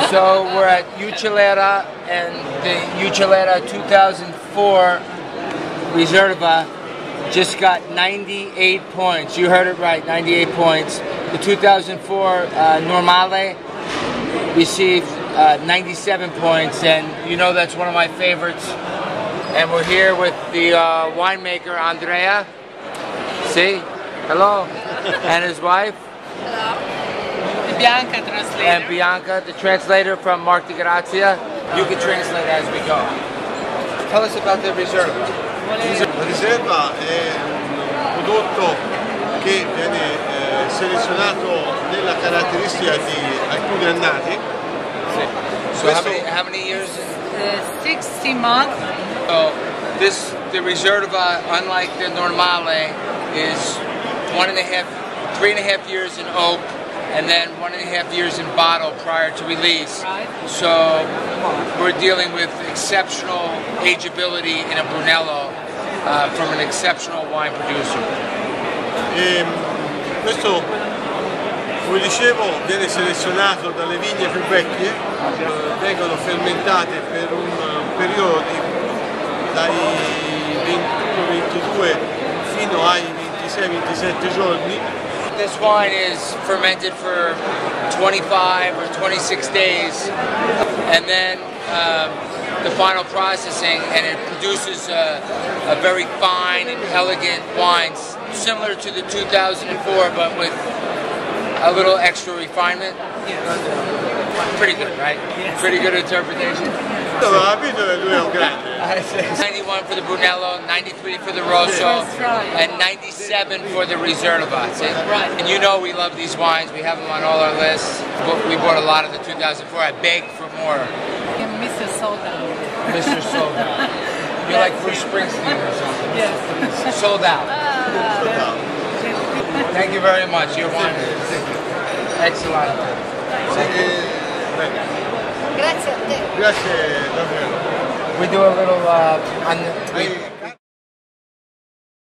So we're at Uccelliera, and the Uccelliera 2004 Riserva just got 98 points. You heard it right, 98 points. The 2004 Normale received 97 points, and you know that's one of my favorites. And we're here with the winemaker, Andrea. See? Hello. And his wife. Hello. Bianca, translator. And Bianca, the translator from Mark di Grazia. You can translate as we go. Tell us about the Riserva. La riserva è un prodotto che viene selezionato nella caratteristica di alcuni annati. So how many years? 60 months. So the Riserva, unlike the Normale, is 3.5 years in oak, and then 1.5 years in bottle prior to release. Right. So we're dealing with exceptional ageability in a Brunello from an exceptional wine producer. Questo, come dicevo, viene selezionato dalle vigne più vecchie, vengono fermentate per un periodo dai 21-22 fino ai 26-27 giorni. This wine is fermented for 25 or 26 days, and then the final processing, and it produces a very fine and elegant wine, similar to the 2004, but with a little extra refinement. Pretty good, right? Yes. Pretty good interpretation. No, la capito che lui è un grande. 91 for the Brunello, 93 for the Rosso, That's right. and 97 for the Riserva. See? Right. And you know we love these wines. We have them on all our lists. We bought a lot of the 2004. I begged for more. Mr. Soda. Mr. Sold Out. You're like Bruce Springsteen or something. Yes. Sold out. Thank you very much. Your wine is excellent. Grazie a te. Grazie davvero. We do a little